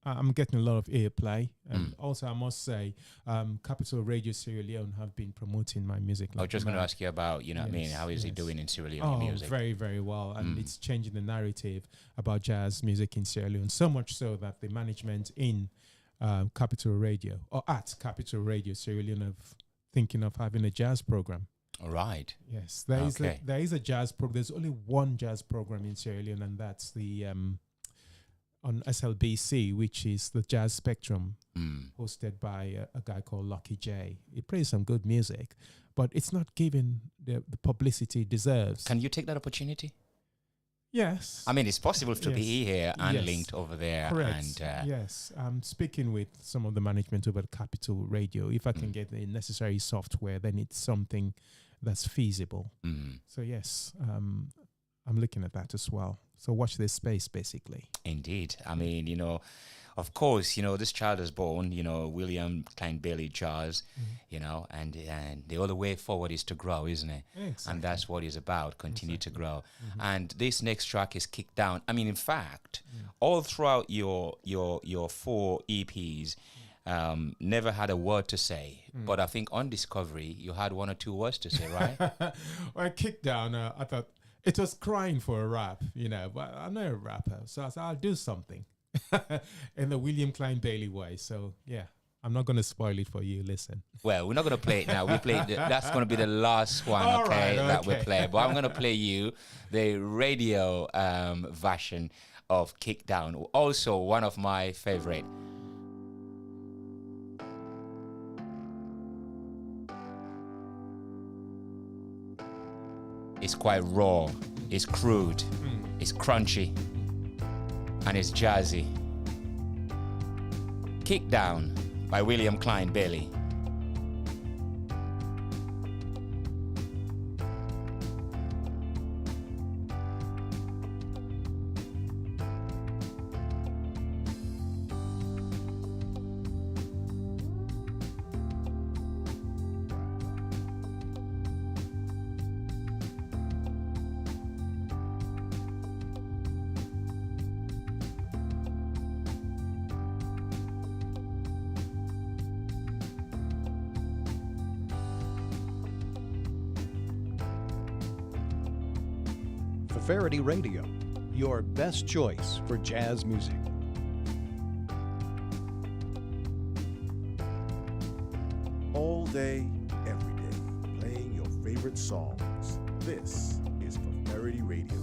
I'm getting a lot of airplay. And also, I must say, Capital Radio Sierra Leone have been promoting my music. I was just going to ask you about, how is it doing in Sierra Leone music? Very, very well. And it's changing the narrative about jazz music in Sierra Leone, so much so that the management in Capital Radio, or at Capital Radio Sierra Leone, are thinking of having a jazz program. All right. Yes, there is Okay. there is a jazz program. There's only one jazz program in Sierra Leone, and that's the on SLBC, which is the Jazz Spectrum, hosted by a guy called Lucky J. He plays some good music, but it's not given the publicity it deserves. Can you take that opportunity? Yes. I mean, it's possible to Yes. be here and Yes. linked over there. Correct. And Yes. I'm speaking with some of the management over at Capital Radio. If I can get the necessary software, then it's something that's feasible. So yes, I'm looking at that as well. So watch this space, basically. Indeed. I mean, of course, this child is born, William Cline Bailey jazz, and the other way forward is to grow, isn't it? Exactly. And that's what it's about, continue to grow. And this next track is Kicked Down. I mean, in fact, all throughout your 4 EPs, never had a word to say. But I think on Discovery, you had 1 or 2 words to say, right? Well, I kicked down. I thought it was crying for a rap, but I'm not a rapper. So I said, I'll do something in the William Cline Bailey way. So, yeah, I'm not going to spoil it for you. Listen. Well, we're not going to play it now. We play that's going to be the last one, All okay, right, that we okay. play. But I'm going to play you the radio version of Kick Down. Also, one of my favorite. It's quite raw, it's crude, it's crunchy, and it's jazzy. Kick Down by William Cline Bailey. Feferity Radio, your best choice for jazz music. All day, every day, playing your favorite songs. This is Fefferity Radio.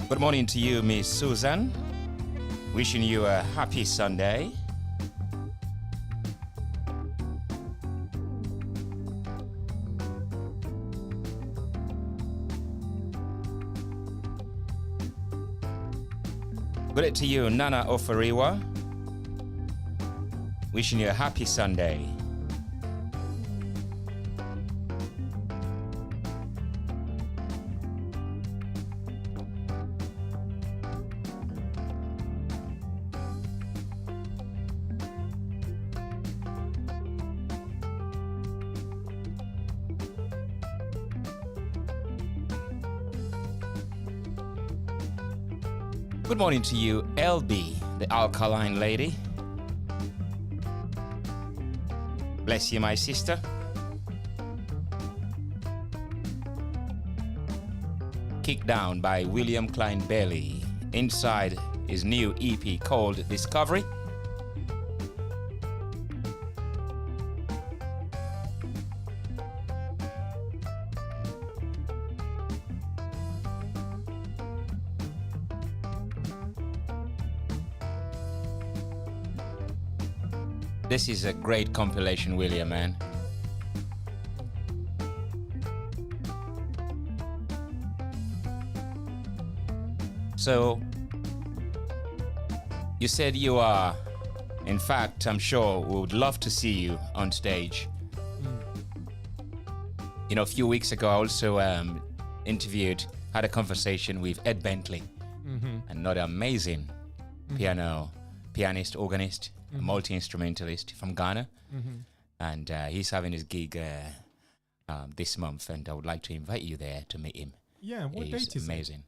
Good morning to you, Miss Susan. Wishing you a happy Sunday. Good day to you, Nana Ofariwa. Wishing you a happy Sunday. Good morning to you, LB, the alkaline lady. Bless you, my sister. Kick Down by William Cline Bailey. Inside his new EP called Discovery. This is a great compilation, William, man. So, you said you are, in fact, I'm sure we would love to see you on stage. You know, a few weeks ago, I also had a conversation with Ed Bentley, another amazing pianist, organist, multi-instrumentalist from Ghana. And he's having his gig this month, and I would like to invite you there to meet him. Yeah, what date is amazing.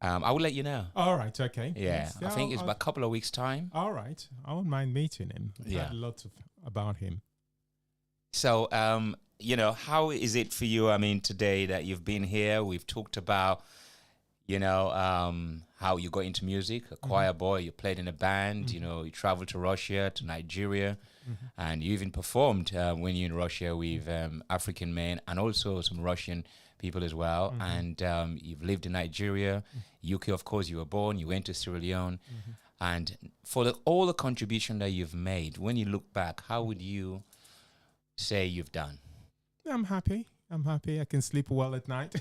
I will let you know. All right, okay. Yeah, I think it's about a couple of weeks' time. All right, I wouldn't mind meeting him. I've Yeah. heard lots about him. So, you know, how is it for you? I mean, today that you've been here, we've talked about, you know, how you got into music, a choir boy, you played in a band, you know, you traveled to Russia, to Nigeria, and you even performed when you're in Russia with African men and also some Russian people as well. And you've lived in Nigeria, UK, of course, you were born, you went to Sierra Leone. And for all the contribution that you've made, when you look back, how would you say you've done? I'm happy. I can sleep well at night.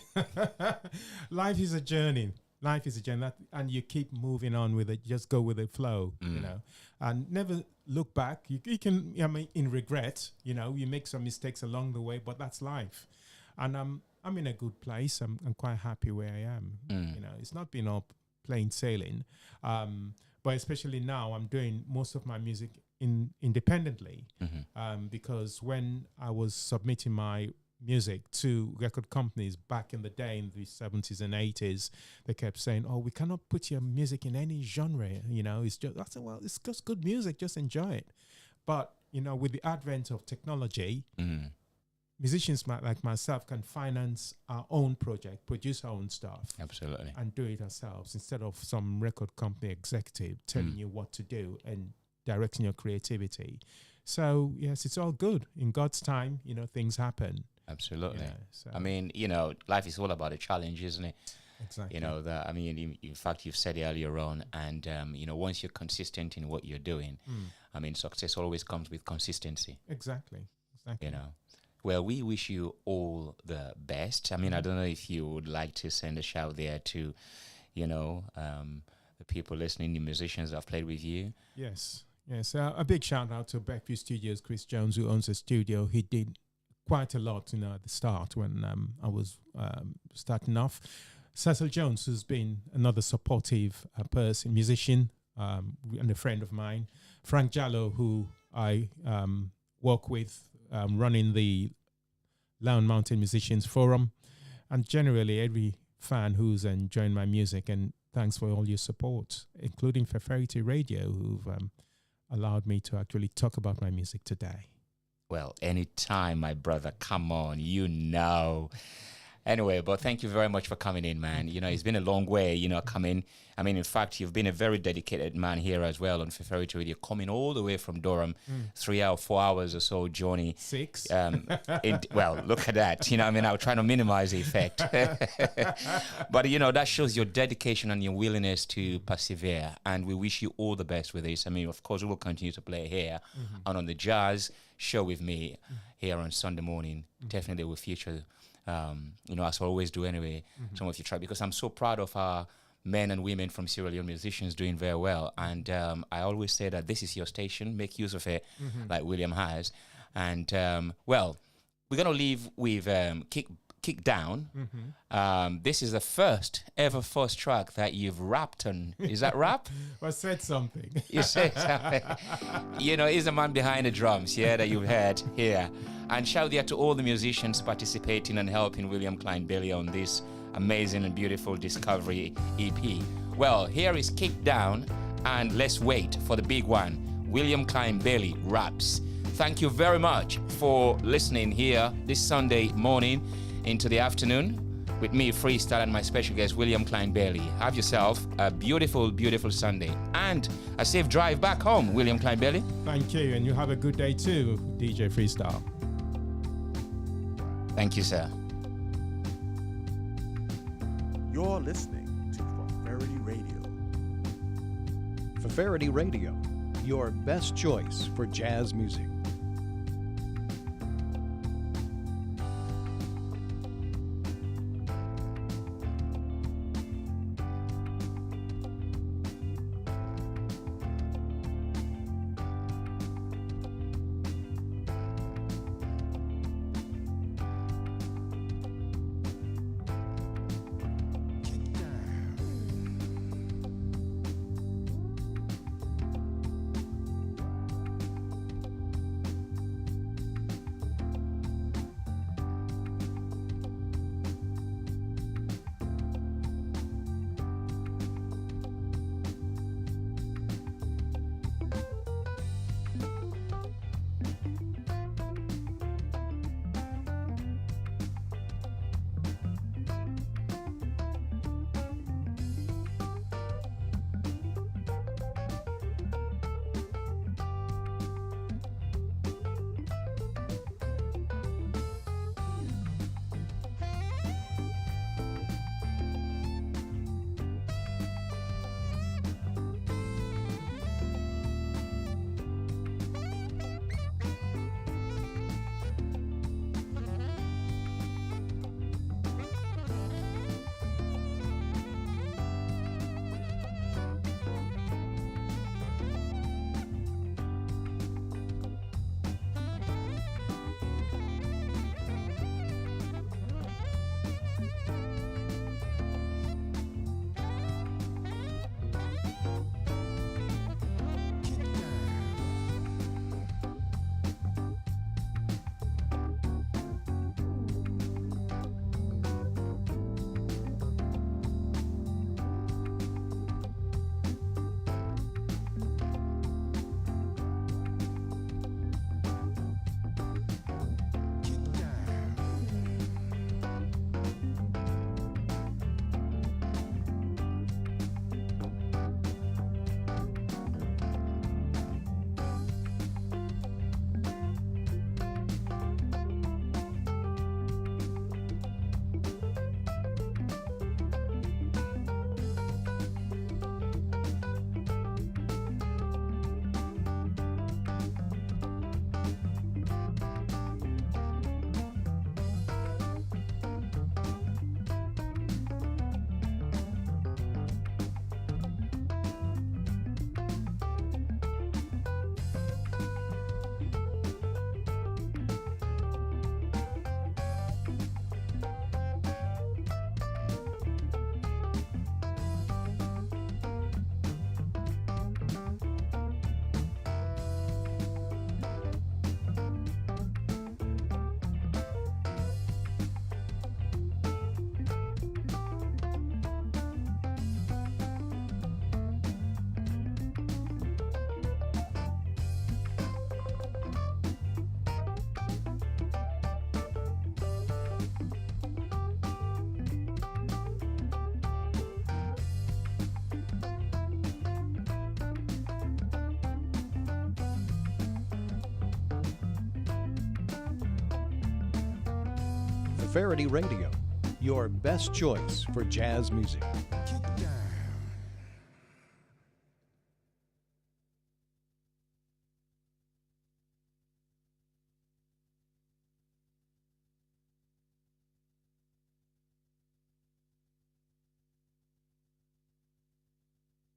Life is a journey. And you keep moving on with it. Just go with the flow, you know, and never look back. You can, I mean, in regret, you know, you make some mistakes along the way, but that's life. And I'm in a good place. I'm quite happy where I am. You know, it's not been all plain sailing, but especially now, I'm doing most of my music independently, because when I was submitting my music to record companies back in the day in the 70s and 80s, they kept saying, "Oh, we cannot put your music in any genre, you know, it's just," I said, "Well, it's just good music, just enjoy it." But, you know, with the advent of technology, musicians like myself can finance our own project, produce our own stuff. Absolutely. And do it ourselves instead of some record company executive telling you what to do and directing your creativity. So, yes, it's all good. In God's time, you know, things happen. Absolutely. Yeah, so I mean, you know, life is all about a challenge, isn't it? exactly. You know, I mean, in fact, you've said it earlier on, and, you know, once you're consistent in what you're doing, I mean, success always comes with consistency, Exactly. you know. Well, we wish you all the best. I mean, I don't know if you would like to send a shout there to, you know, the people listening, the musicians that have played with you. Yes. A big shout out to Backview Studios, Chris Jones, who owns a studio. He did quite a lot, you know, at the start when I was starting off. Cecil Jones, who's been another supportive person, musician, and a friend of mine. Frank Jallo, who I work with, running the Lion Mountain Musicians Forum, and generally every fan who's enjoying my music. And thanks for all your support, including Feferity Radio, who've allowed me to actually talk about my music today. Well, anytime, my brother. Come on, you know. Anyway, but thank you very much for coming in, man. You know, it's been a long way, you know, coming. I mean, in fact, you've been a very dedicated man here as well on Feferity Radio, coming all the way from Durham, 3 hours, 4 hours or so journey. 6. Well, look at that. You know, I mean, I'll try to minimize the effect. But, you know, that shows your dedication and your willingness to persevere. And we wish you all the best with this. I mean, of course, we will continue to play here and on the Jazz Show with me here on Sunday morning. Definitely will feature, you know, as I always do anyway, some of your track, because I'm so proud of our men and women from Sierra Leone musicians doing very well. And I always say that this is your station, make use of it, like William has. And, well, we're going to leave with Kick Down. This is the first track that you've rapped on. Is that rap? I said something. You said something. You know, he's the man behind the drums, yeah, that you've heard here. And shout out to all the musicians participating and helping William Cline Bailey on this amazing and beautiful Discovery EP. Well, here is Kick Down, and let's wait for the big one. William Cline Bailey raps. Thank you very much for listening here this Sunday morning into the afternoon with me, Freestyle, and my special guest, William Cline Bailey. Have yourself a beautiful, beautiful Sunday and a safe drive back home, William Cline Bailey. Thank you, and you have a good day too, DJ Freestyle. Thank you, sir. You're listening to Fefferity Radio. Fefferity Radio, your best choice for jazz music. Feferity Radio, your best choice for jazz music.